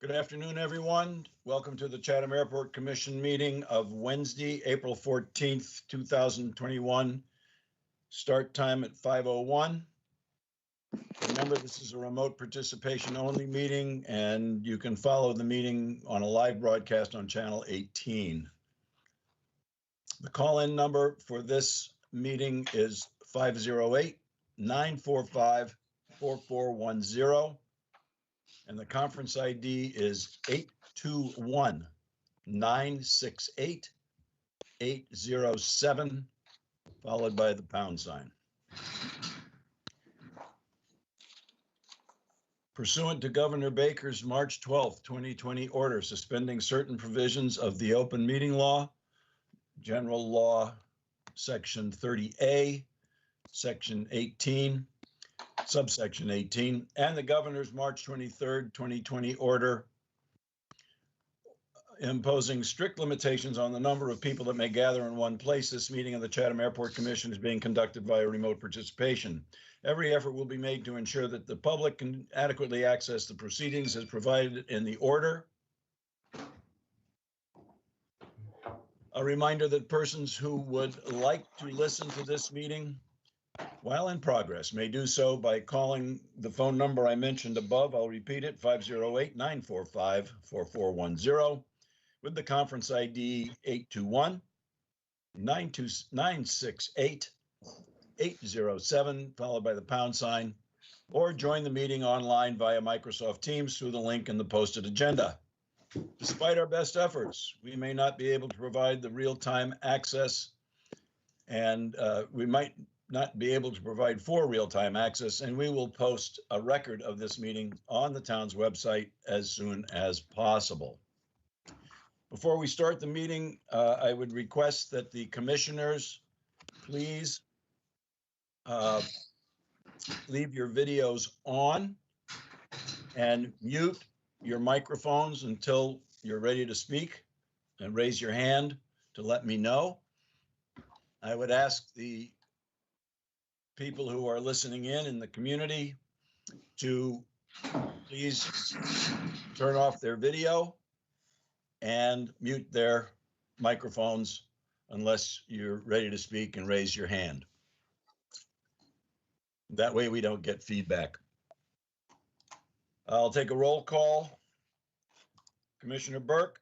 Good afternoon, everyone. Welcome to the Chatham Airport Commission meeting of Wednesday, April 14th, 2021. Start time at 5:01. Remember, this is a remote participation only meeting, and you can follow the meeting on a live broadcast on channel 18. The call-in number for this meeting is 508-945-4410. And the conference ID is 821-968-807, followed by the pound sign. Pursuant to Governor Baker's March 12th, 2020 order suspending certain provisions of the open meeting law, General Law, Section 30A, Section 18, subsection 18, and the governor's March 23rd, 2020 order imposing strict limitations on the number of people that may gather in one place. This meeting of the Chatham Airport Commission is being conducted via remote participation. Every effort will be made to ensure that the public can adequately access the proceedings as provided in the order. A reminder that persons who would like to listen to this meeting while in progress may do so by calling the phone number I mentioned above. I'll repeat it, 508-945-4410 with the conference ID 821-968-807, followed by the pound sign, or join the meeting online via Microsoft Teams through the link in the posted agenda. Despite our best efforts, we may not be able to provide the real-time access, and we might not be able to provide for real-time access, and we will post a record of this meeting on the town's website as soon as possible. Before we start the meeting, I would request that the commissioners please leave your videos on and mute your microphones until you're ready to speak, and raise your hand to let me know. I would ask the people who are listening in the community to please turn off their video and mute their microphones unless you're ready to speak and raise your hand. That way we don't get feedback. I'll take a roll call. Commissioner Burke?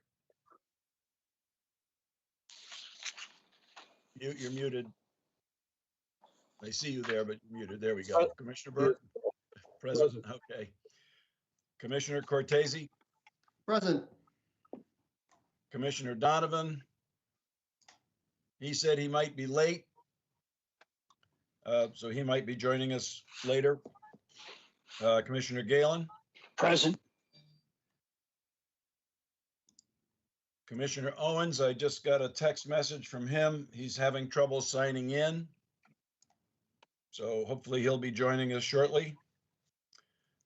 You're muted. I see you there, but you're muted. There we go. Commissioner Burke? Present. Okay. Commissioner Cortese? Present. Commissioner Donovan? He said he might be late, so he might be joining us later. Commissioner Galen? Present. Commissioner Owens, I just got a text message from him. He's having trouble signing in, so hopefully he'll be joining us shortly.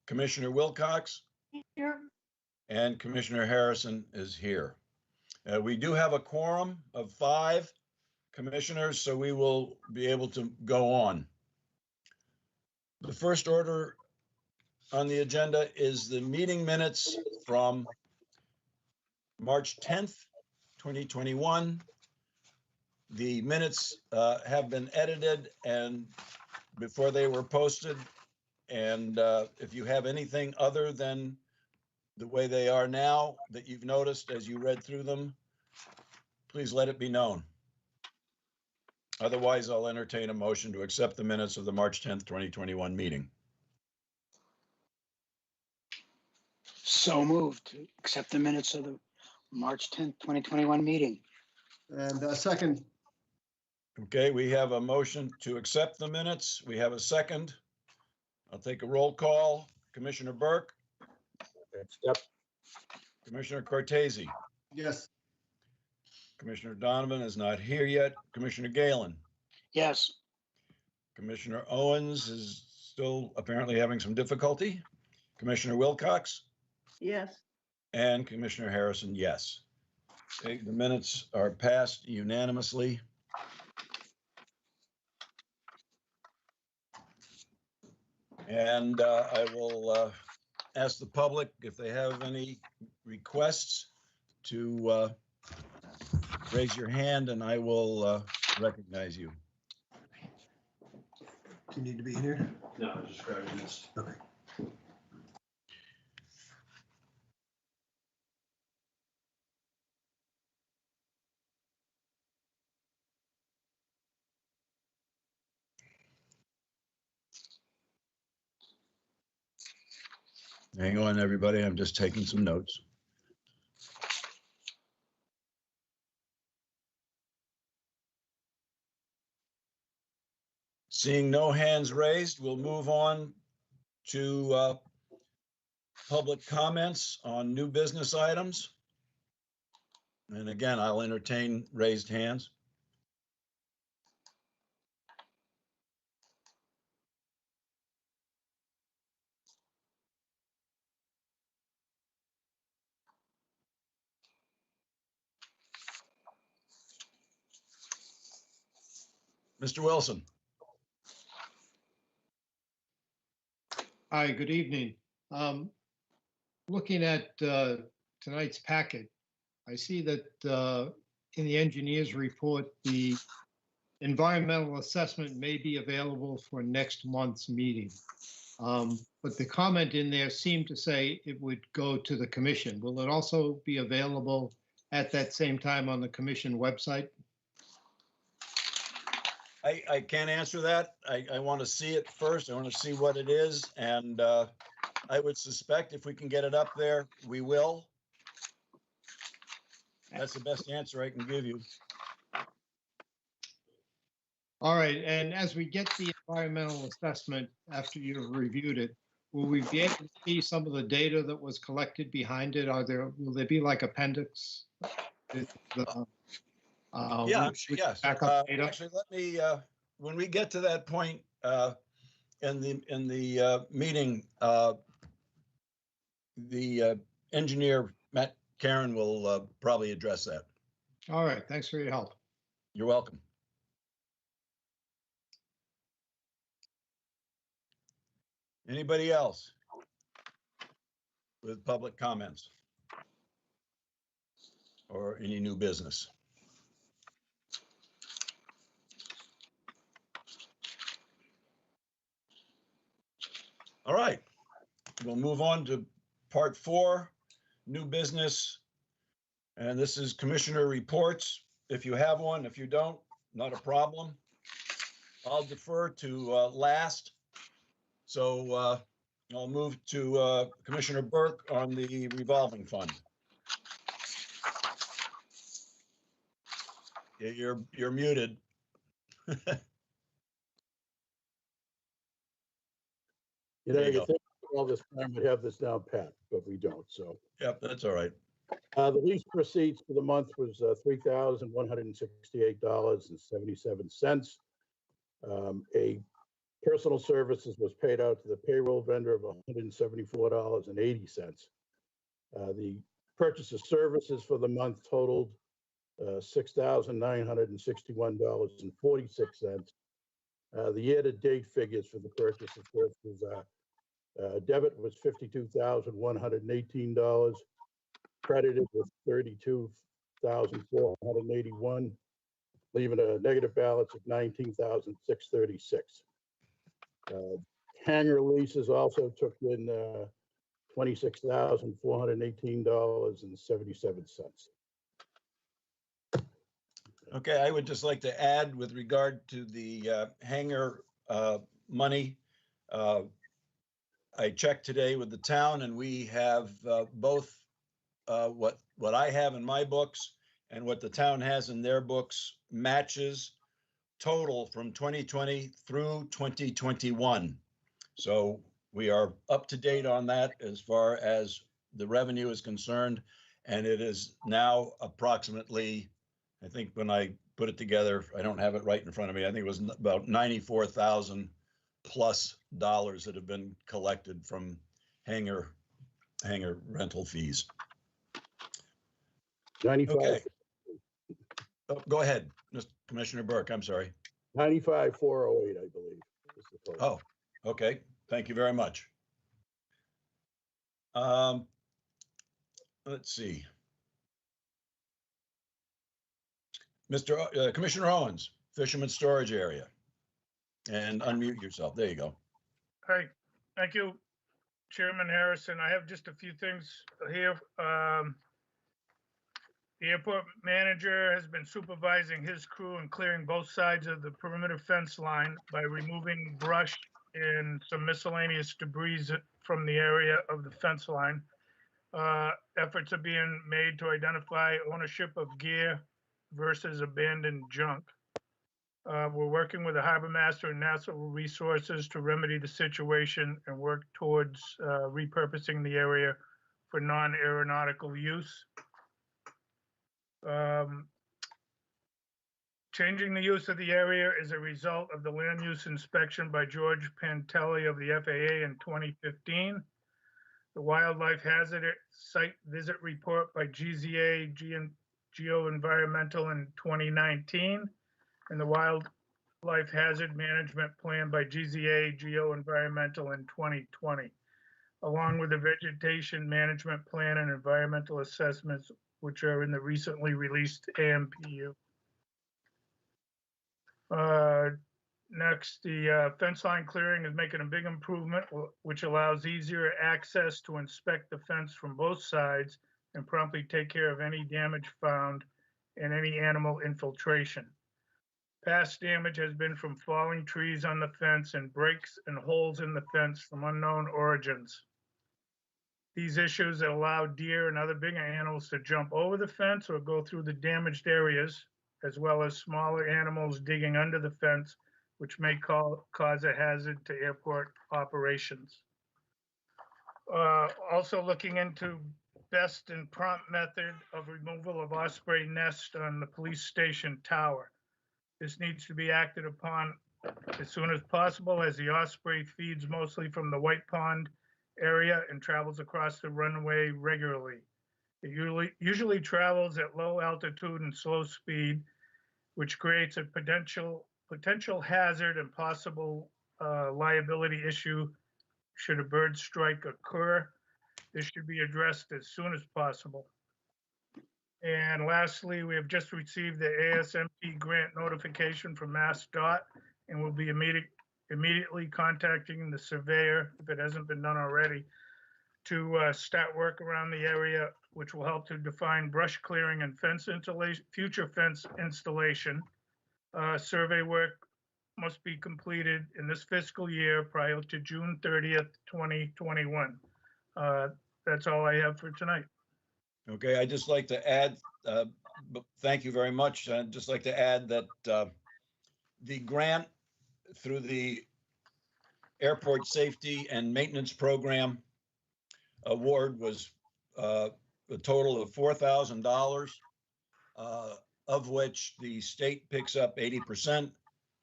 Commissioner Wilcox? Here. And Commissioner Harrison is here. We do have a quorum of 5 commissioners, so we will be able to go on. The first order on the agenda is the meeting minutes from March 10th, 2021. The minutes have been edited and before they were posted. And if you have anything other than the way they are now that you've noticed as you read through them, please let it be known. Otherwise, I'll entertain a motion to accept the minutes of the March 10th, 2021 meeting. So moved to accept the minutes of the March 10th, 2021 meeting. And second. Okay, we have a motion to accept the minutes. We have a second. I'll take a roll call. Commissioner Burke? Yep. Commissioner Cortese? Yes. Commissioner Donovan is not here yet. Commissioner Galen? Yes. Commissioner Owens is still apparently having some difficulty. Commissioner Wilcox? Yes. And Commissioner Harrison, yes. Okay, the minutes are passed unanimously. And I will ask the public if they have any requests to raise your hand and I will recognize you. Do you need to be in here? No, just grabbing this. Okay. Hang on, everybody. I'm just taking some notes. Seeing no hands raised, we'll move on to public comments on new business items. And again, I'll entertain raised hands. Mr. Wilson. Hi, good evening. Looking at tonight's packet, I see that in the engineer's report, the environmental assessment may be available for next month's meeting. But the comment in there seemed to say it would go to the commission. Will it also be available at that same time on the commission website? I can't answer that. I want to see it first. I want to see what it is. And I would suspect if we can get it up there, we will. That's the best answer I can give you. All right, and as we get the environmental assessment after you've reviewed it, will we be able to see some of the data that was collected behind it? Will there be like appendix? Yeah, I'm sure, yes. Backup data? Actually, let me, when we get to that point in the meeting, the engineer, Matt Karen, will probably address that. All right, thanks for your help. You're welcome. Anybody else with public comments or any new business? All right, we'll move on to part 4, new business. And this is commissioner reports. If you have one, if you don't, not a problem. I'll defer to last. So I'll move to Commissioner Burke on the revolving fund. Yeah, you're muted. You know, There you you go. think all this time we'd have this down pat, but we don't, so. Yep, that's all right. The lease receipts for the month was $3,168.77. A personal services was paid out to the payroll vendor of $174.80. The purchase of services for the month totaled $6,961.46. The year-to-date figures for the purchase, of course, was debit was $52,118, credited with $32,481, leaving a negative balance of $19,636. Hangar leases also took in $26,418.77. Okay, I would just like to add with regard to the hangar money. I checked today with the town and we have both what I have in my books and what the town has in their books matches total from 2020 through 2021. So we are up to date on that as far as the revenue is concerned. And it is now approximately, I think when I put it together, I don't have it right in front of me. I think it was about $94,000 plus that have been collected from hangar rental fees. 95, Okay. Oh, go ahead, Mr. Commissioner Burke. I'm sorry. 95,408, I believe. is the total. Oh, okay. Thank you very much. Let's see. Commissioner Owens, Fisherman Storage Area. And unmute yourself. There you go. Hi, thank you, Chairman Harrison. I have just a few things here. The airport manager has been supervising his crew and clearing both sides of the perimeter fence line by removing brush and some miscellaneous debris from the area of the fence line. Efforts are being made to identify ownership of gear versus abandoned junk. We're working with the harbor master and natural resources to remedy the situation and work towards repurposing the area for non-aeronautical use. Changing the use of the area is a result of the land use inspection by George Pantelli of the FAA in 2015. The wildlife hazard site visit report by GZA Geo-Environmental in 2019, and the wildlife hazard management plan by GZA Geo-Environmental in 2020, along with the vegetation management plan and environmental assessments, which are in the recently released AMPU. Next, the fence line clearing is making a big improvement, which allows easier access to inspect the fence from both sides and promptly take care of any damage found and any animal infiltration. Past damage has been from falling trees on the fence and breaks and holes in the fence from unknown origins. These issues allow deer and other bigger animals to jump over the fence or go through the damaged areas, as well as smaller animals digging under the fence, which may cause a hazard to airport operations. Also looking into best and prompt method of removal of osprey nest on the police station tower. This needs to be acted upon as soon as possible, as the osprey feeds mostly from the White Pond area and travels across the runway regularly. It usually travels at low altitude and slow speed, which creates a potential hazard and possible liability issue should a bird strike occur. This should be addressed as soon as possible. And lastly, we have just received the ASMP grant notification from MassDOT, and we'll be immediately contacting the surveyor, if it hasn't been done already, to start work around the area, which will help to define brush clearing and fence installation, future fence installation. Survey work must be completed in this fiscal year prior to June 30th, 2021. That's all I have for tonight. Okay, I'd just like to add, thank you very much. I'd just like to add that the grant through the Airport Safety and Maintenance Program award was a total of $4,000, of which the state picks up 80%,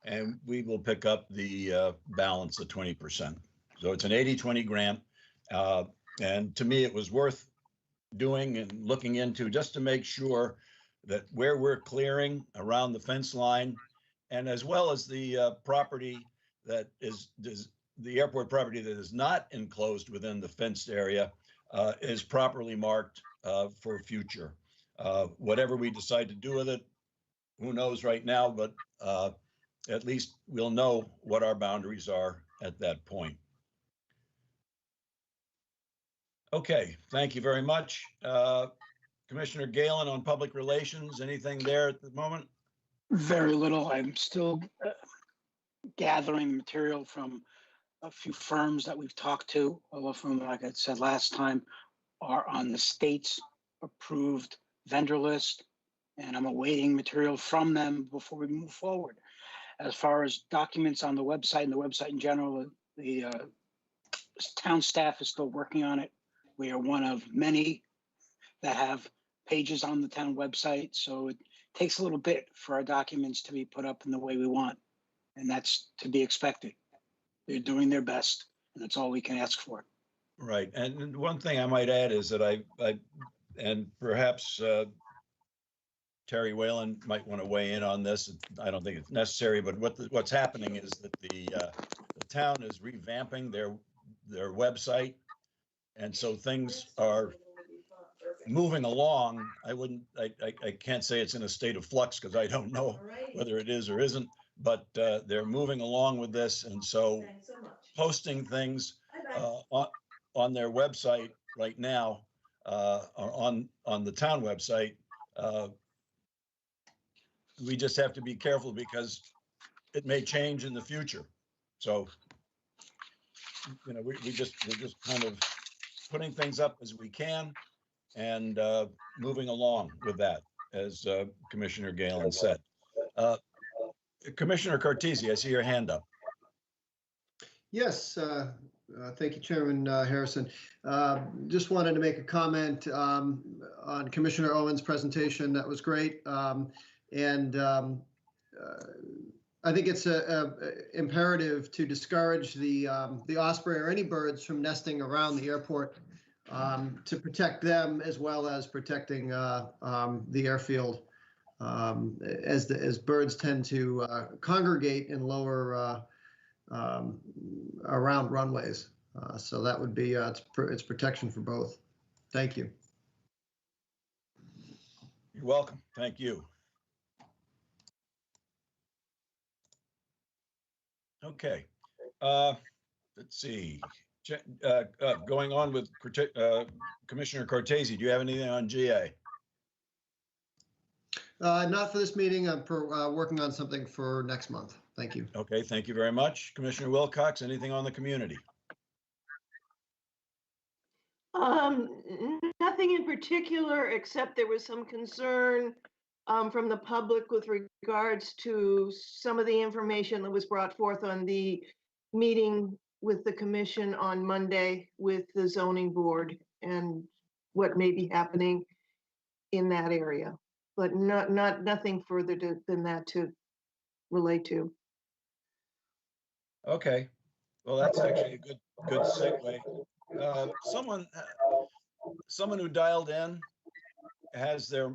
and we will pick up the balance of 20%. So it's an 80-20 grant. And to me, it was worth doing and looking into just to make sure that where we're clearing around the fence line, and as well as the property that is the airport property that is not enclosed within the fenced area, is properly marked for future. Whatever we decide to do with it, who knows right now, but at least we'll know what our boundaries are at that point. Okay, thank you very much. Commissioner Galen on public relations, anything there at the moment? Very little. I'm still gathering material from a few firms that we've talked to. All of them, like I said last time, are on the state's approved vendor list, and I'm awaiting material from them before we move forward. As far as documents on the website and the website in general, the town staff is still working on it. We are one of many that have pages on the town website, so it takes a little bit for our documents to be put up in the way we want, and that's to be expected. They're doing their best, and that's all we can ask for. Right, and one thing I might add is that I and perhaps Terry Whalen might want to weigh in on this. I don't think it's necessary, but what's happening is that the town is revamping their website, and so things are moving along. I can't say it's in a state of flux because I don't know whether it is or isn't, but they're moving along with this. And so posting things on their website right now, or on the town website, we just have to be careful because it may change in the future. So, we're just kind of putting things up as we can and moving along with that, as Commissioner Galen said. Commissioner Cortese, I see your hand up. Yes, thank you, Chairman Harrison. Just wanted to make a comment on Commissioner Owen's presentation. That was great. I think it's imperative to discourage the osprey or any birds from nesting around the airport, to protect them as well as protecting the airfield, as birds tend to congregate in lower around runways. So that would be it's protection for both. Thank you. You're welcome. Thank you. Okay. Let's see. Going on with Commissioner Cortese, do you have anything on GA? Not for this meeting. I'm working on something for next month. Thank you. Okay, thank you very much. Commissioner Wilcox, anything on the community? Nothing in particular, except there was some concern from the public with regards to some of the information that was brought forth on the meeting with the commission on Monday with the zoning board and what may be happening in that area, but nothing further than that to relate to. Okay, well, that's actually a good segue. Someone who dialed in has their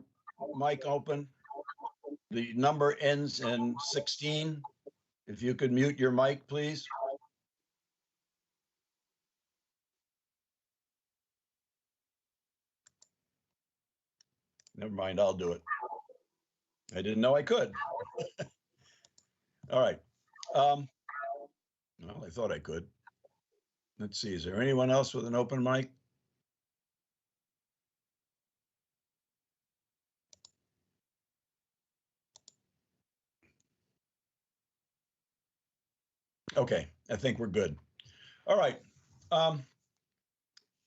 mic open. The number ends in 16. If you could mute your mic, please. Never mind, I'll do it. I didn't know I could. All right. Well, I thought I could. Let's see, is there anyone else with an open mic? Okay, I think we're good. All right.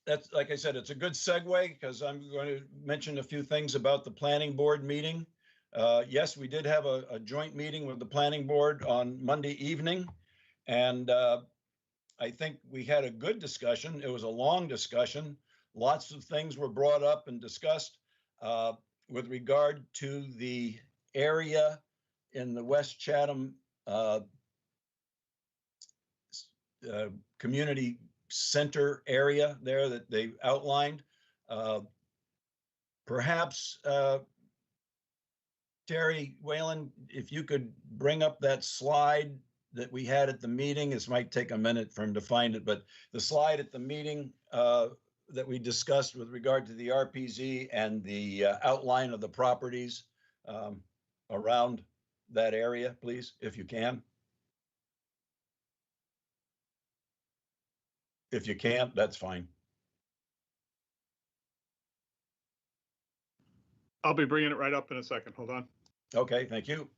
That's, like I said, it's a good segue because I'm going to mention a few things about the planning board meeting. Yes, we did have a joint meeting with the planning board on Monday evening, and I think we had a good discussion. It was a long discussion. Lots of things were brought up and discussed with regard to the area in the West Chatham community center area there that they outlined. Perhaps Terry Whalen, if you could bring up that slide that we had at the meeting. This might take a minute for him to find it, but the slide at the meeting that we discussed with regard to the RPZ and the outline of the properties around that area, please, if you can. If you can't, that's fine. I'll be bringing it right up in a second. Hold on. Okay, thank you.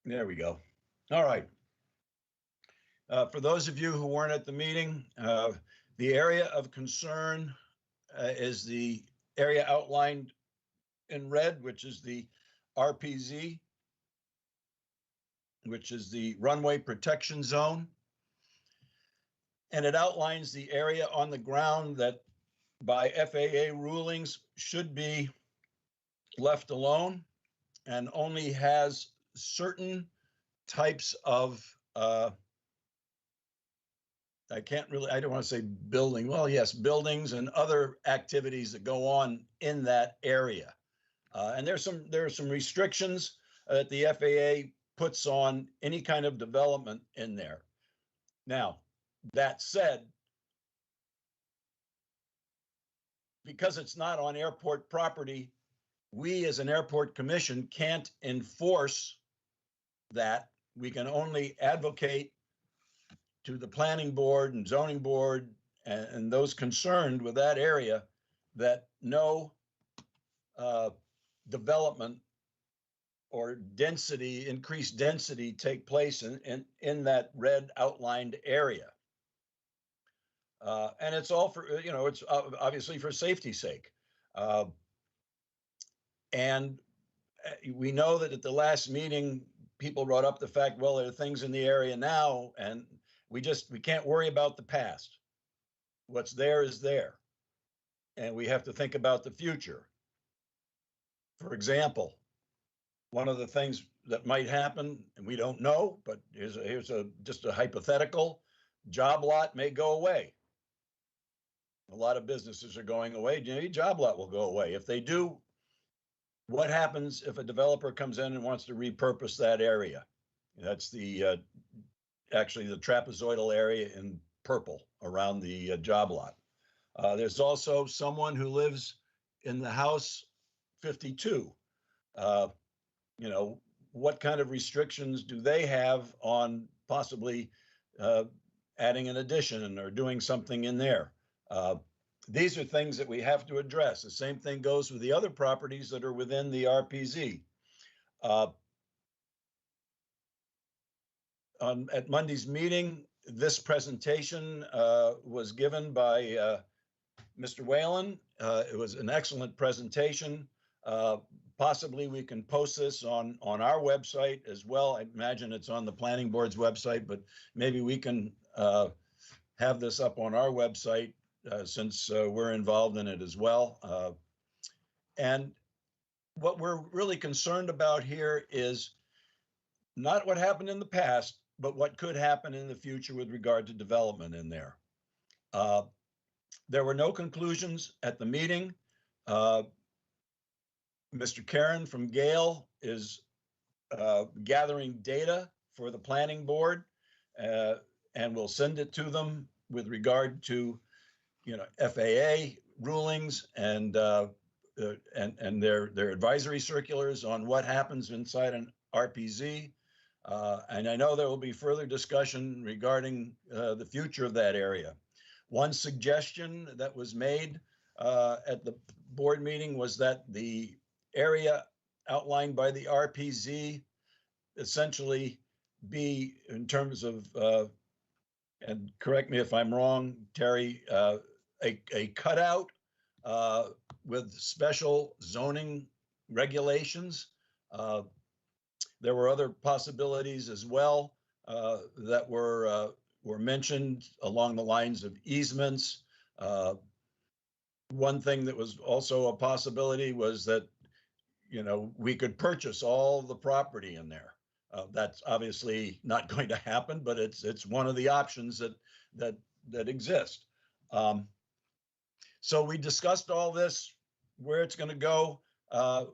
There we go. All right. For those of you who weren't at the meeting, the area of concern is the area outlined in red, which is the RPZ, which is the runway protection zone. And it outlines the area on the ground that by FAA rulings should be left alone and only has certain types of I can't really, I don't want to say building, well, yes, buildings and other activities that go on in that area. And there are some restrictions that the FAA puts on any kind of development in there. Now, that said, because it's not on airport property, we as an airport commission can't enforce that. We can only advocate to the planning board and zoning board and those concerned with that area that no development or density, increased density take place in that red outlined area. And it's all for, you know, it's obviously for safety's sake. And we know that at the last meeting, people brought up the fact, well, there are things in the area now, and we can't worry about the past. What's there is there. And we have to think about the future. For example, one of the things that might happen, and we don't know, but here's just a hypothetical, job lot may go away. A lot of businesses are going away. Your job lot will go away. If they do, what happens if a developer comes in and wants to repurpose that area? That's the actually the trapezoidal area in purple around the job lot. There's also someone who lives in the house 52. You know, what kind of restrictions do they have on possibly adding an addition or doing something in there? These are things that we have to address. The same thing goes with the other properties that are within the RPZ. At Monday's meeting, this presentation was given by Mr. Whalen. It was an excellent presentation. Possibly we can post this on our website as well. I imagine it's on the planning board's website, but maybe we can have this up on our website since we're involved in it as well. And what we're really concerned about here is not what happened in the past, but what could happen in the future with regard to development in there. There were no conclusions at the meeting. Mr. Karen from Gale is gathering data for the planning board, and we'll send it to them with regard to, you know, FAA rulings and their advisory circulars on what happens inside an RPZ. And I know there will be further discussion regarding the future of that area. One suggestion that was made at the board meeting was that the area outlined by the RPZ essentially be, in terms of, and correct me if I'm wrong, Terry, a cutout with special zoning regulations. There were other possibilities as well that were mentioned along the lines of easements. One thing that was also a possibility was that, you know, we could purchase all the property in there. That's obviously not going to happen, but it's one of the options that exist. So we discussed all this. Where it's going to go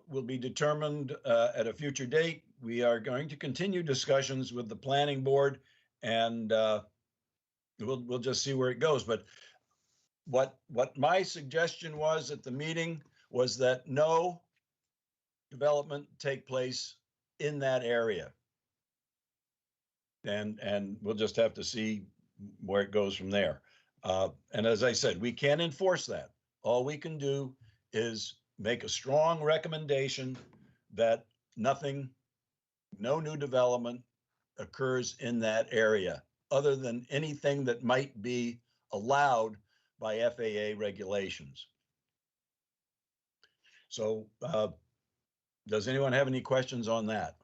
will be determined at a future date. We are going to continue discussions with the planning board, and we'll just see where it goes. But what my suggestion was at the meeting was that no development take place in that area. And we'll just have to see where it goes from there. And as I said, we can't enforce that. All we can do is make a strong recommendation that no new development occurs in that area other than anything that might be allowed by FAA regulations. So does anyone have any questions on that?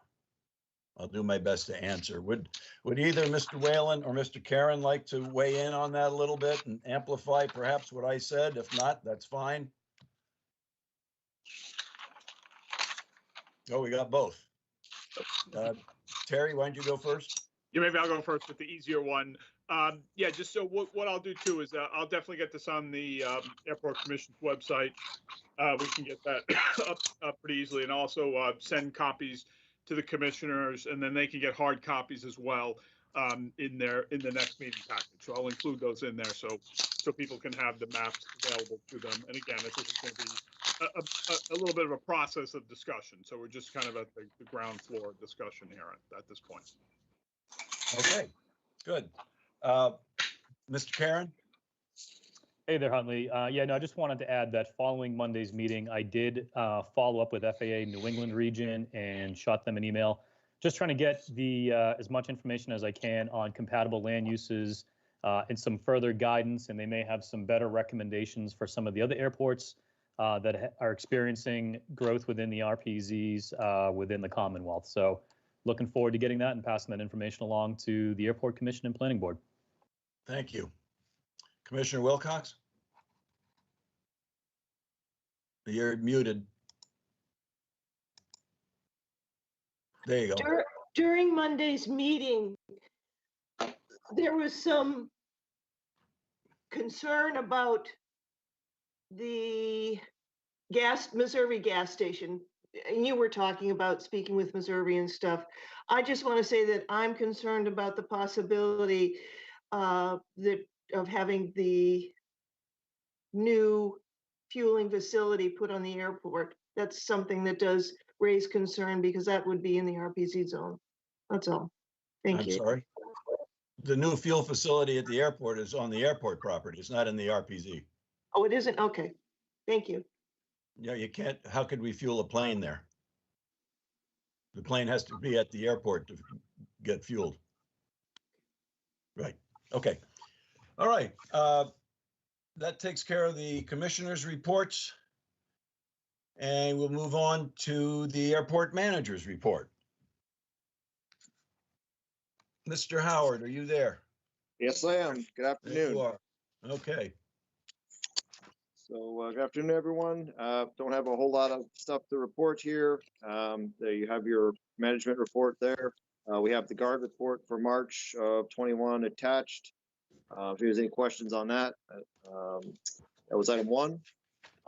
I'll do my best to answer. Would either Mr. Whalen or Mr. Karen like to weigh in on that a little bit and amplify perhaps what I said? If not, that's fine. Oh, we got both. Terry, why don't you go first? Yeah, maybe I'll go first with the easier one. Yeah, just so what I'll do too is I'll definitely get this on the Airport Commission's website. We can get that up pretty easily, and also send copies to the commissioners, and then they can get hard copies as well in the next meeting package. So I'll include those in there so people can have the maps available to them. And again, this is going to be a little bit of a process of discussion. So we're just kind of at the ground floor discussion here at this point. Okay, good. Mr. Karen? Hey there, Huntley. Yeah, no, I just wanted to add that following Monday's meeting, I did follow up with FAA New England region and shot them an email, just trying to get the as much information as I can on compatible land uses and some further guidance, and they may have some better recommendations for some of the other airports that are experiencing growth within the RPZs within the Commonwealth. So looking forward to getting that and passing that information along to the Airport Commission and Planning Board. Thank you. Commissioner Wilcox? You're muted. There you go. During Monday's meeting, there was some concern about the Missouri gas station. And you were talking about speaking with Missouri and stuff. I just want to say that I'm concerned about the possibility of having the new fueling facility put on the airport. That's something that does raise concern because that would be in the RPZ zone. That's all. Thank you. I'm sorry. The new fuel facility at the airport is on the airport property. It's not in the RPZ. Oh, it isn't? Okay. Thank you. Yeah, you can't. How could we fuel a plane there? The plane has to be at the airport to get fueled. Right. Okay. All right. That takes care of the commissioners' reports. And we'll move on to the airport manager's report. Mr. Howard, are you there? Yes, I am. Good There afternoon. you are. Okay. So good afternoon, everyone. Don't have a whole lot of stuff to report here. There you have your management report there. We have the guard report for March of 21 attached. If there's any questions on that, that was item 1.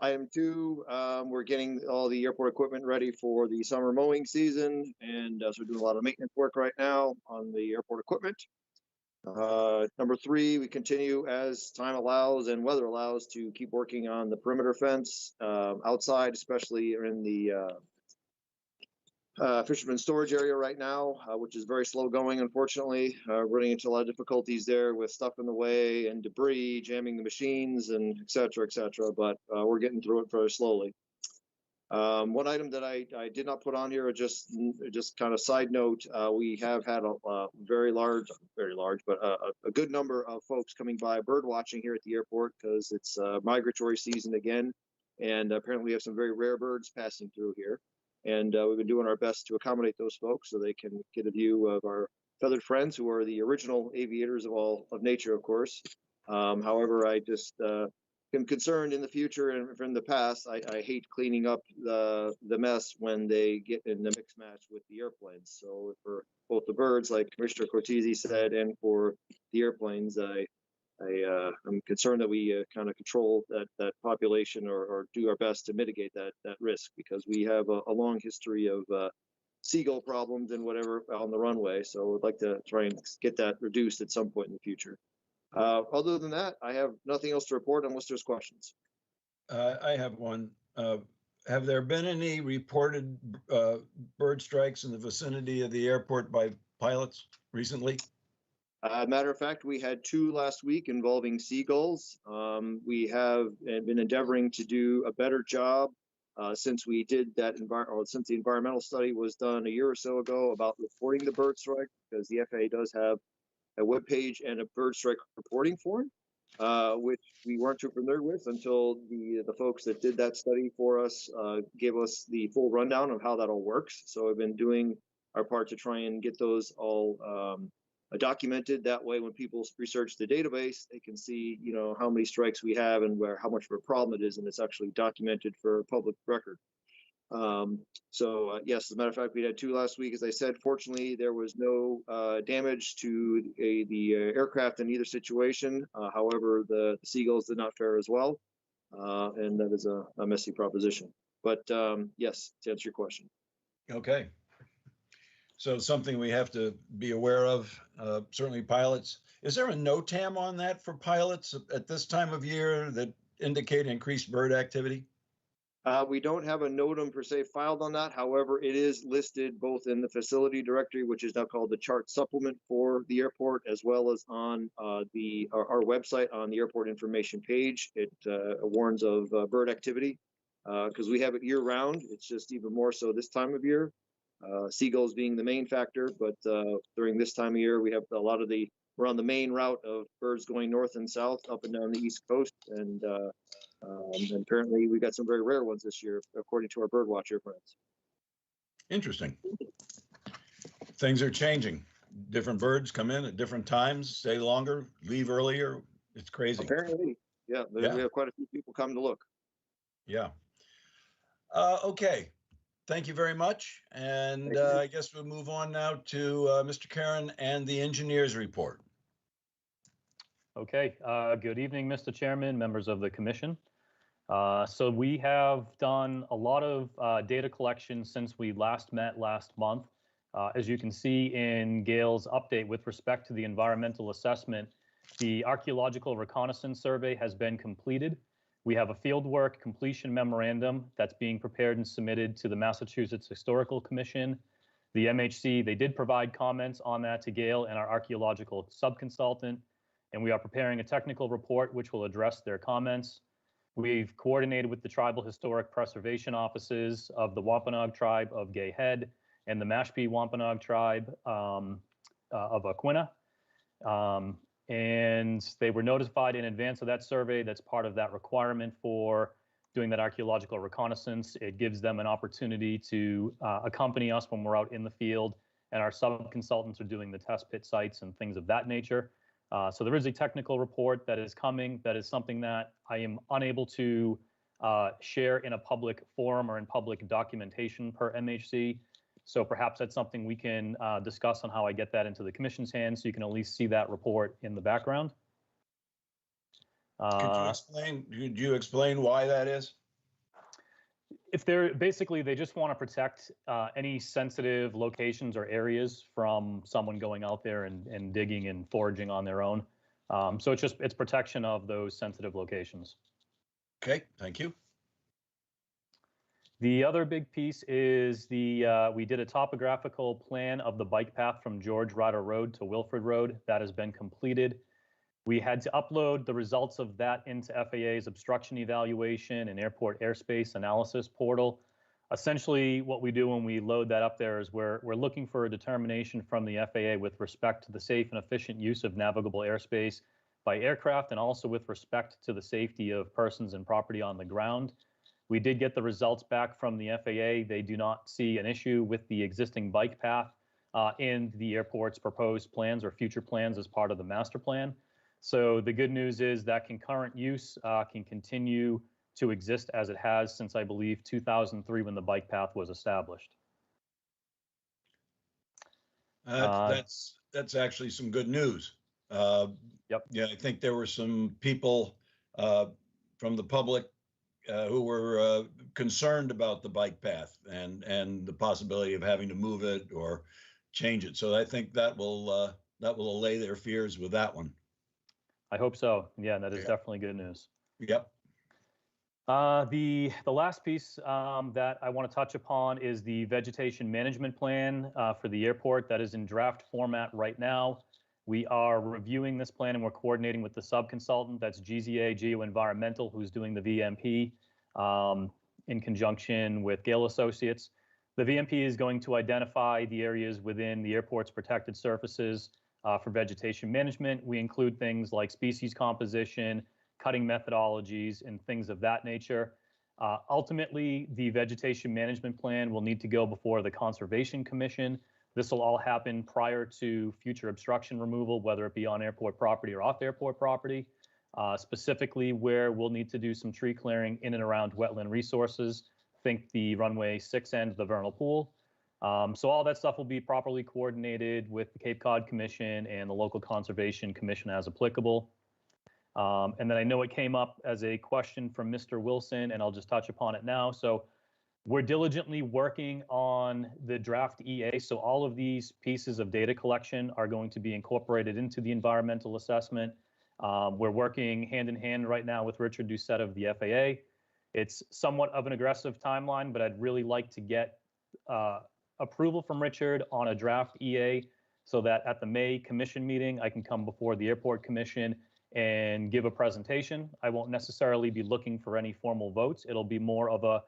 Item 2, we're getting all the airport equipment ready for the summer mowing season, and so we're doing a lot of maintenance work right now on the airport equipment. Number 3, we continue as time allows and weather allows to keep working on the perimeter fence outside, especially in the Fisherman storage area right now, which is very slow going, unfortunately. Running into a lot of difficulties there with stuff in the way and debris, jamming the machines, and et cetera, but we're getting through it very slowly. One item that I did not put on here, just kind of side note, we have had a very large, but a good number of folks coming by bird watching here at the airport because it's migratory season again, and apparently we have some very rare birds passing through here. And we've been doing our best to accommodate those folks so they can get a view of our feathered friends, who are the original aviators of nature, of course. However, I just am concerned in the future and from the past. I hate cleaning up the mess when they get in the mix match with the airplanes. So for both the birds, like Commissioner Cortese said, and for the airplanes, I'm concerned that we kind of control that population or do our best to mitigate that risk, because we have a long history of seagull problems and whatever on the runway. So I'd like to try and get that reduced at some point in the future. Other than that, I have nothing else to report unless there's questions. I have one. Have there been any reported bird strikes in the vicinity of the airport by pilots recently? Matter of fact, we had 2 last week involving seagulls. We have been endeavoring to do a better job since we did that since the environmental study was done a year or so ago about reporting the bird strike, because the FAA does have a web page and a bird strike reporting form, which we weren't too familiar with until the folks that did that study for us gave us the full rundown of how that all works. So we've been doing our part to try and get those all documented. That way, when people research the database, they can see, how many strikes we have and how much of a problem it is, and it's actually documented for public record. Yes, as a matter of fact, we had 2 last week. As I said, fortunately, there was no damage to the aircraft in either situation. However, the seagulls did not fare as well, and that is a messy proposition. But yes, to answer your question. Okay. So something we have to be aware of, certainly pilots. Is there a NOTAM on that for pilots at this time of year that indicate increased bird activity? We don't have a NOTAM per se filed on that. However, it is listed both in the facility directory, which is now called the chart supplement for the airport, as well as on our website on the airport information page. It warns of bird activity because we have it year round. It's just even more so this time of year. Seagulls being the main factor, but during this time of year, we have we're on the main route of birds going north and south, up and down the East Coast, and apparently we got some very rare ones this year, according to our bird watcher friends. Interesting. Things are changing. Different birds come in at different times, stay longer, leave earlier. It's crazy. Apparently, yeah, we have quite a few people come to look. Yeah. Okay. Thank you very much. And I guess we'll move on now to Mr. Karen and the engineer's report. Okay, good evening, Mr. Chairman, members of the commission. So we have done a lot of data collection since we last met last month. As you can see in Gail's update with respect to the environmental assessment, the archaeological reconnaissance survey has been completed. We have a fieldwork completion memorandum that's being prepared and submitted to the Massachusetts Historical Commission. The MHC, they did provide comments on that to Gail and our archaeological subconsultant, and we are preparing a technical report which will address their comments. We've coordinated with the tribal historic preservation offices of the Wampanoag tribe of Gay Head and the Mashpee Wampanoag tribe of Aquina. And they were notified in advance of that survey. That's part of that requirement for doing that archaeological reconnaissance. It gives them an opportunity to accompany us when we're out in the field, and our sub-consultants are doing the test pit sites and things of that nature. So there is a technical report that is coming. That is something that I am unable to share in a public forum or in public documentation per MHC. So perhaps that's something we can discuss on how I get that into the commission's hands, so you can at least see that report in the background. Could you explain why that is? If they're basically, they just want to protect any sensitive locations or areas from someone going out there and digging and foraging on their own. So it's protection of those sensitive locations. Okay, thank you. The other big piece is we did a topographical plan of the bike path from George Ryder Road to Wilfred Road. That has been completed. We had to upload the results of that into FAA's obstruction evaluation and airport airspace analysis portal. Essentially, what we do when we load that up there is we're looking for a determination from the FAA with respect to the safe and efficient use of navigable airspace by aircraft, and also with respect to the safety of persons and property on the ground. We did get the results back from the FAA. They do not see an issue with the existing bike path in the airport's proposed plans or future plans as part of the master plan. So the good news is that concurrent use can continue to exist as it has since, I believe, 2003 when the bike path was established. That's actually some good news. Yep. Yeah, I think there were some people from the public who were concerned about the bike path and the possibility of having to move it or change it. So I think that will allay their fears with that one. I hope so. Yeah, that is definitely good news. Yep. The last piece that I want to touch upon is the vegetation management plan for the airport that is in draft format right now. We are reviewing this plan and we're coordinating with the sub-consultant, that's GZA Geoenvironmental, who's doing the VMP in conjunction with Gale Associates. The VMP is going to identify the areas within the airport's protected surfaces for vegetation management. We include things like species composition, cutting methodologies, and things of that nature. Ultimately, the vegetation management plan will need to go before the Conservation Commission. This will all happen prior to future obstruction removal, whether it be on airport property or off airport property, specifically where we'll need to do some tree clearing in and around wetland resources. think the runway 6 end, the vernal pool. So all that stuff will be properly coordinated with the Cape Cod Commission and the local Conservation Commission as applicable. And then I know it came up as a question from Mr. Wilson, and I'll just touch upon it now. So we're diligently working on the draft EA. So all of these pieces of data collection are going to be incorporated into the environmental assessment. We're working hand in hand right now with Richard Doucette of the FAA. It's somewhat of an aggressive timeline, but I'd really like to get approval from Richard on a draft EA so that at the May commission meeting, I can come before the Airport Commission and give a presentation. I won't necessarily be looking for any formal votes. It'll be more of a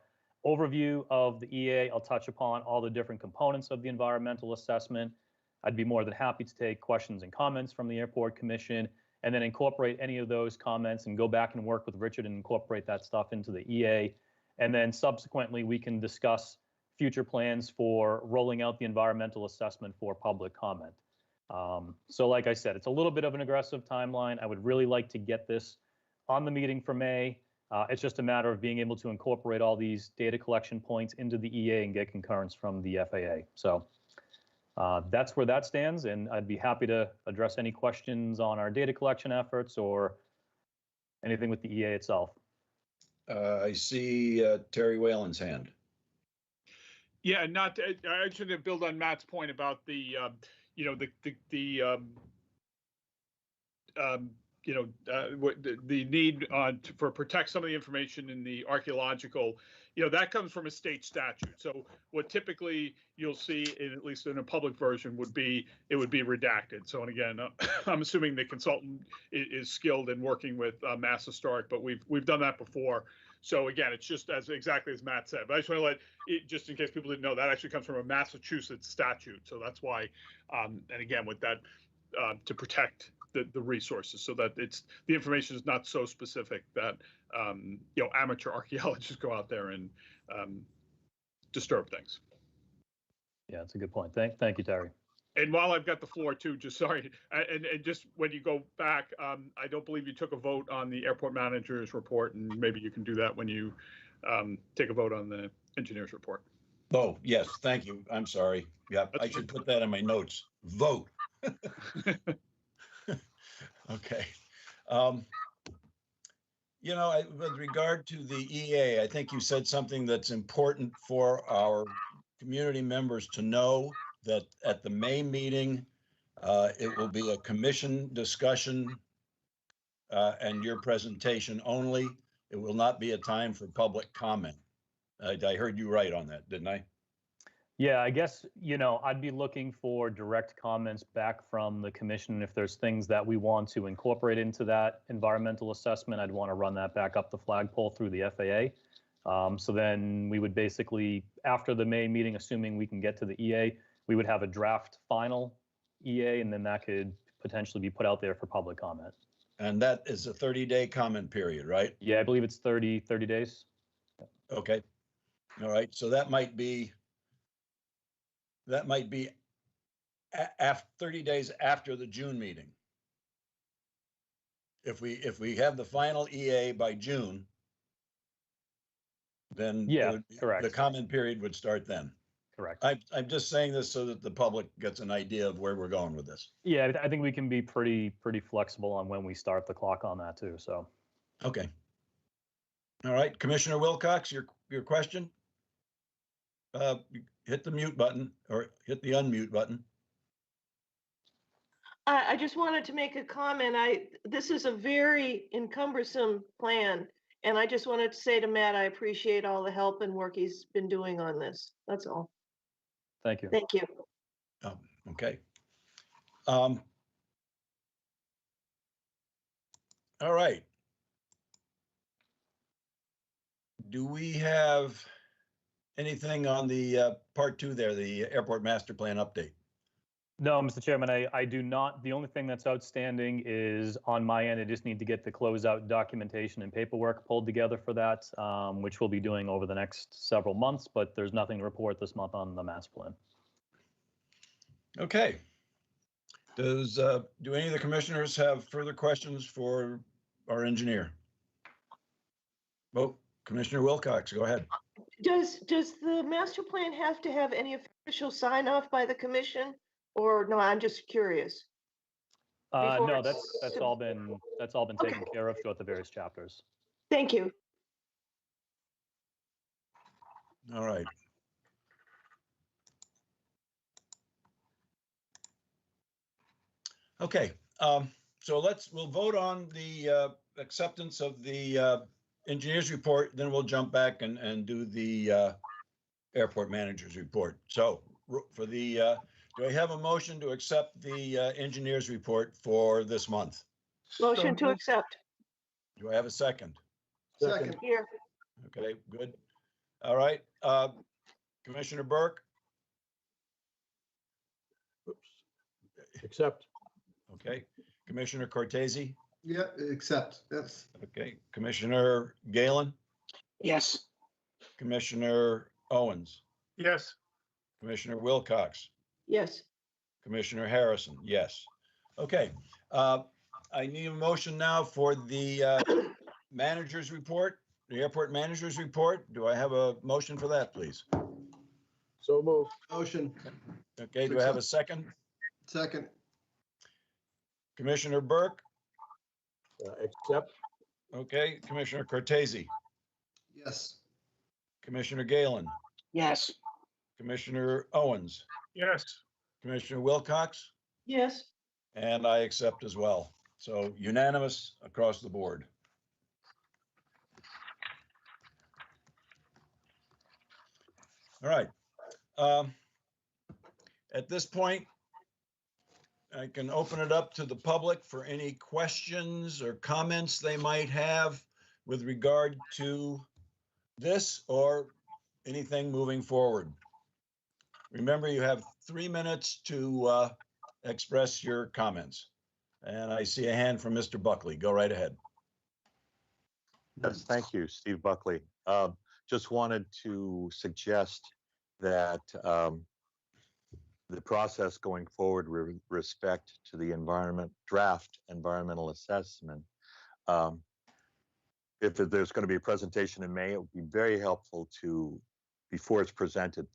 overview of the EA. I'll touch upon all the different components of the environmental assessment. I'd be more than happy to take questions and comments from the Airport Commission and then incorporate any of those comments and go back and work with Richard and incorporate that stuff into the EA. And then subsequently, we can discuss future plans for rolling out the environmental assessment for public comment. So like I said, it's a little bit of an aggressive timeline. I would really like to get this on the meeting for May. It's just a matter of being able to incorporate all these data collection points into the EA and get concurrence from the FAA. So that's where that stands, and I'd be happy to address any questions on our data collection efforts or anything with the EA itself. I see Terry Whalen's hand. Yeah, I should build on Matt's point about the, the need for protect some of the information in the archaeological, that comes from a state statute. So what typically you'll see, at least in a public version, would be redacted. So, and again, I'm assuming the consultant is skilled in working with Mass Historic, but we've done that before. So again, it's just exactly as Matt said. But I just want to let it, just in case people didn't know, that actually comes from a Massachusetts statute. So that's why, and again, with that, to protect the resources, so that the information is not so specific that amateur archaeologists go out there and disturb things. Yeah, that's a good point. Thank you, Terry. And while I've got the floor too, just sorry, and just when you go back, I don't believe you took a vote on the airport manager's report, and maybe you can do that when you take a vote on the engineer's report. Oh, yes, thank you. I'm sorry. Yeah, I should put that in my notes. Vote. Okay. With regard to the EA, I think you said something that's important for our community members to know, that at the May meeting, it will be a commission discussion and your presentation only. It will not be a time for public comment. I heard you right on that, didn't I? Yeah, I guess, I'd be looking for direct comments back from the commission. If there's things that we want to incorporate into that environmental assessment, I'd want to run that back up the flagpole through the FAA. So then we would basically, after the May meeting, assuming we can get to the EA, we would have a draft final EA, and then that could potentially be put out there for public comment. And that is a 30-day comment period, right? Yeah, I believe it's 30 days. Okay. All right. So that might be 30 days after the June meeting. If we have the final EA by June, then yeah, correct. The comment period would start then. Correct. I'm just saying this so that the public gets an idea of where we're going with this. Yeah, I think we can be pretty flexible on when we start the clock on that too. So. Okay. All right, Commissioner Wilcox, your question. Hit the mute button or hit the unmute button. I just wanted to make a comment. This is a very encumbersome plan, and I just wanted to say to Matt, I appreciate all the help and work he's been doing on this. That's all. Thank you. Thank you. Okay. All right. Do we have anything on the part 2 there, the airport master plan update? No, Mr. Chairman, I do not. The only thing that's outstanding is on my end. I just need to get the closeout documentation and paperwork pulled together for that, which we'll be doing over the next several months, but there's nothing to report this month on the master plan. Okay. Do any of the commissioners have further questions for our engineer? Oh, Commissioner Wilcox, go ahead. Does the master plan have to have any official sign off by the commission? Or no, I'm just curious. Before No, it's- that's all been taken care of throughout the various chapters. Thank you. All right. Okay, so we'll vote on the acceptance of the engineer's report, then we'll jump back and do the airport manager's report. So for the, do I have a motion to accept the engineer's report for this month? Motion to moved. accept. Do I have a second? Second, Here. Okay, good. All right, Commissioner Burke, Oops. Accept. okay. Commissioner Cortese, yeah, accept, yes. okay. Commissioner Galen, Yes. Commissioner Owens, Yes, Commissioner Wilcox, Yes. Commissioner Harrison, yes. Okay, I need a motion now for the manager's report, the airport manager's report. Do I have a motion for that, please? So moved. Motion, Okay, do I have a second? second, Commissioner Burke, Accept. okay, Commissioner Cortese, yes. Commissioner Galen, Yes. Commissioner Owens, yes, Commissioner Wilcox, Yes. and I accept as well. So unanimous across the board. All right. At this point, I can open it up to the public for any questions or comments they might have with regard to this or anything moving forward. Remember, you have 3 minutes to express your comments. And I see a hand from Mr. Buckley. Go right ahead. Yes, thank you, Steve Buckley. Just wanted to suggest that the process going forward with respect to the draft environmental assessment, if there's going to be a presentation in May, it would be very helpful before it's presented,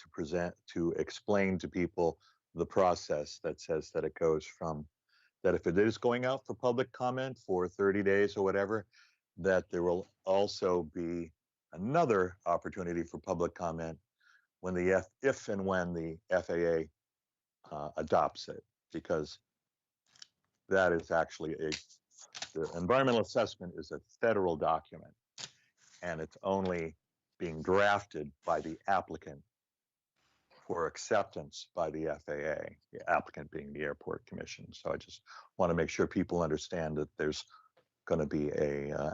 to explain to people the process that says that it goes from, that if it is going out for public comment for 30 days or whatever, that there will also be another opportunity for public comment when if and when the FAA adopts it, because that is actually the environmental assessment is a federal document, and it's only being drafted by the applicant for acceptance by the FAA, the applicant being the Airport Commission. So I just want to make sure people understand that there's going to be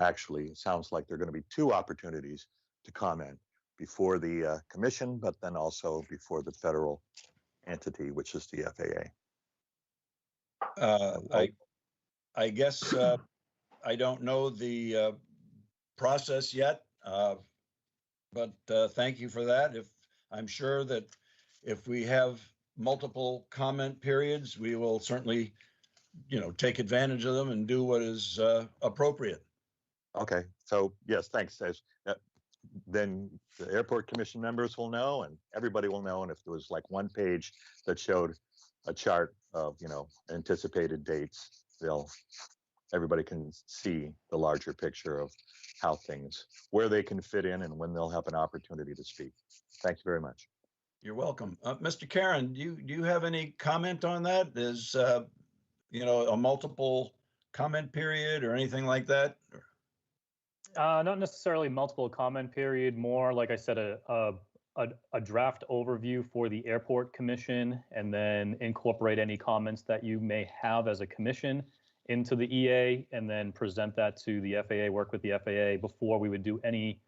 actually, it sounds like there are going to be 2 opportunities to comment before the commission, but then also before the federal entity, which is the FAA. I guess I don't know the process yet, but thank you for that. I'm sure that if we have multiple comment periods, we will certainly, take advantage of them and do what is appropriate. Okay, so yes, thanks. Then the Airport Commission members will know, and everybody will know. And if there was like one page that showed a chart of, anticipated dates, everybody can see the larger picture of where they can fit in and when they'll have an opportunity to speak. Thank you very much. You're welcome. Mr. Karen, do you have any comment on that? Is, a multiple comment period or anything like that? Not necessarily multiple comment period, more like I said, a draft overview for the Airport Commission, and then incorporate any comments that you may have as a commission into the EA, and then present that to the FAA, work with the FAA before we would do any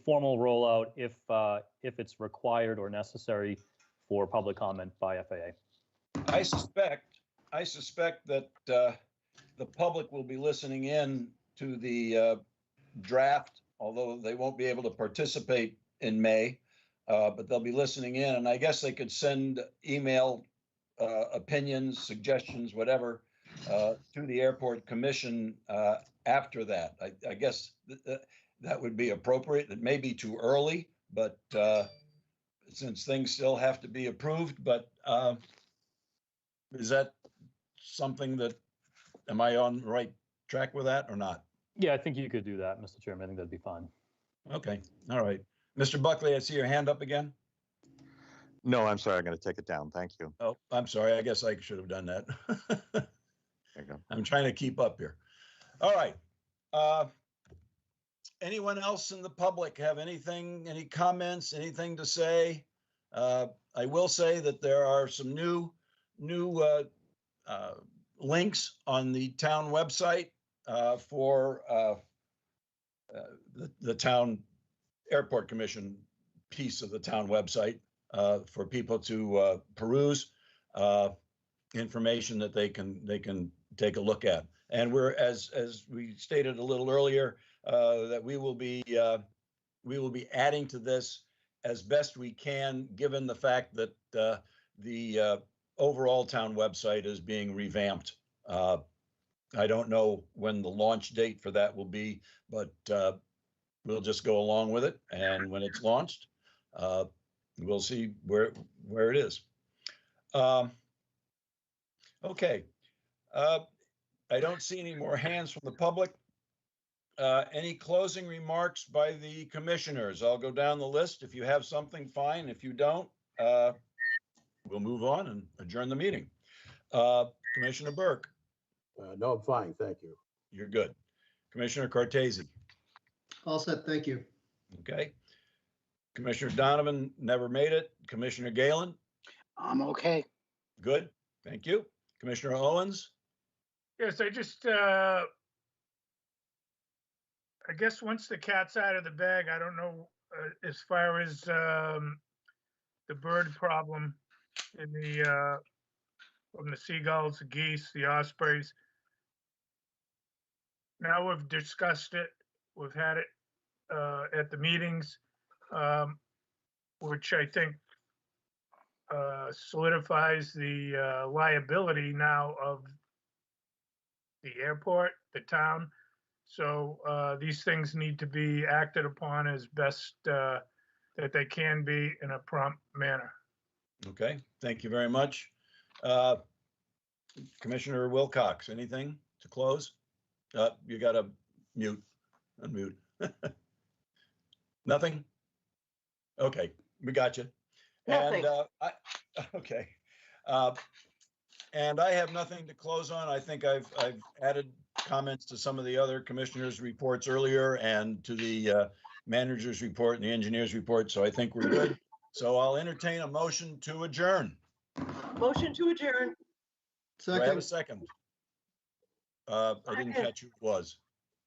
formal rollout if it's required or necessary for public comment by FAA. I suspect that the public will be listening in to the draft, although they won't be able to participate in May, but they'll be listening in, and I guess they could send email opinions, suggestions, whatever, to the Airport Commission after that. I guess that would be appropriate. It may be too early, but since things still have to be approved, but is that something that, am I on the right track with that or not? Yeah, I think you could do that, Mr. Chairman. I think that'd be fine. Okay, all right. Mr. Buckley, I see your hand up again. No, I'm sorry. I'm going to take it down. Thank you. Oh, I'm sorry. I guess I should have done that. There you go. I'm trying to keep up here. All right. Anyone else in the public have anything, any comments, anything to say? I will say that there are some new links on the town website for the town airport commission piece of the town website for people to peruse information that they can take a look at. And we're, as we stated a little earlier, that we will be adding to this as best we can, given the fact that the overall town website is being revamped. I don't know when the launch date for that will be, but we'll just go along with it. And when it's launched, we'll see where it is. Okay. I don't see any more hands from the public. Any closing remarks by the commissioners? I'll go down the list. If you have something, fine. If you don't, we'll move on and adjourn the meeting. Commissioner Burke. No, I'm fine, thank you. You're good. Commissioner Cortese. All set, thank you. Okay. Commissioner Donovan never made it. Commissioner Galen. I'm okay. Good. Thank you. Commissioner Owens. Yes, I just, I guess once the cat's out of the bag, I don't know as far as the bird problem in the from the seagulls, the geese, the ospreys. Now we've discussed it. We've had it at the meetings, which I think solidifies the liability now of the airport, the town. So these things need to be acted upon as best that they can be in a prompt manner. Okay, thank you very much. Commissioner Wilcox, anything to close? You got to unmute. Nothing? Okay, we got you. Nothing. And okay. And I have nothing to close on. I think I've added comments to some of the other commissioners' reports earlier and to the manager's report and the engineer's report. So I think we're good. So I'll entertain a motion to adjourn. Motion to adjourn. Do I have a Second, second? I didn't catch who it was.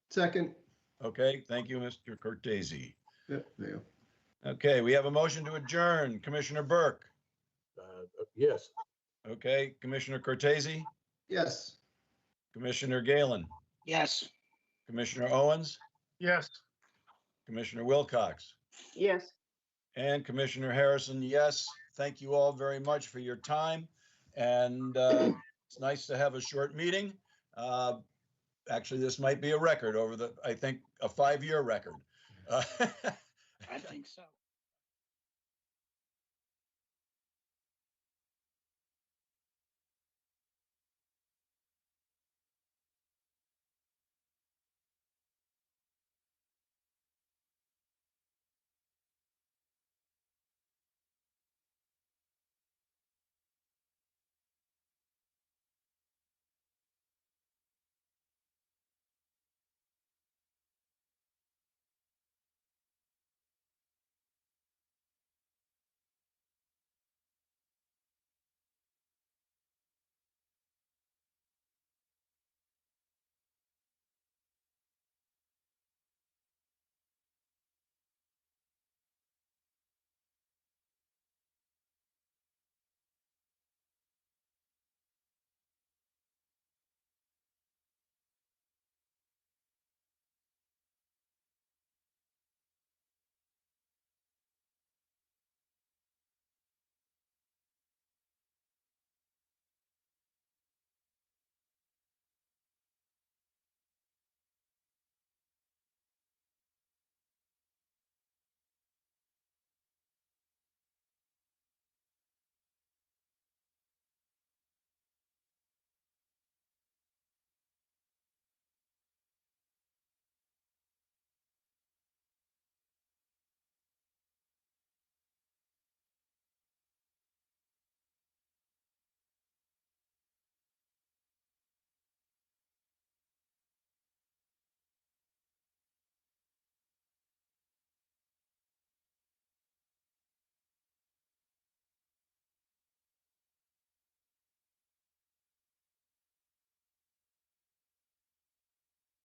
second. Okay, thank you, Mr. Cortese. Yep, there you go. Okay, we have a motion to adjourn. Commissioner Burke. Yes. Okay, Commissioner Cortese, Yes. Commissioner Galen, Yes. Commissioner Owens, Yes. Commissioner Wilcox, Yes. and Commissioner Harrison. Yes, thank you all very much for your time. And it's nice to have a short meeting. Actually, this might be a record over I think a 5-year record. I think so.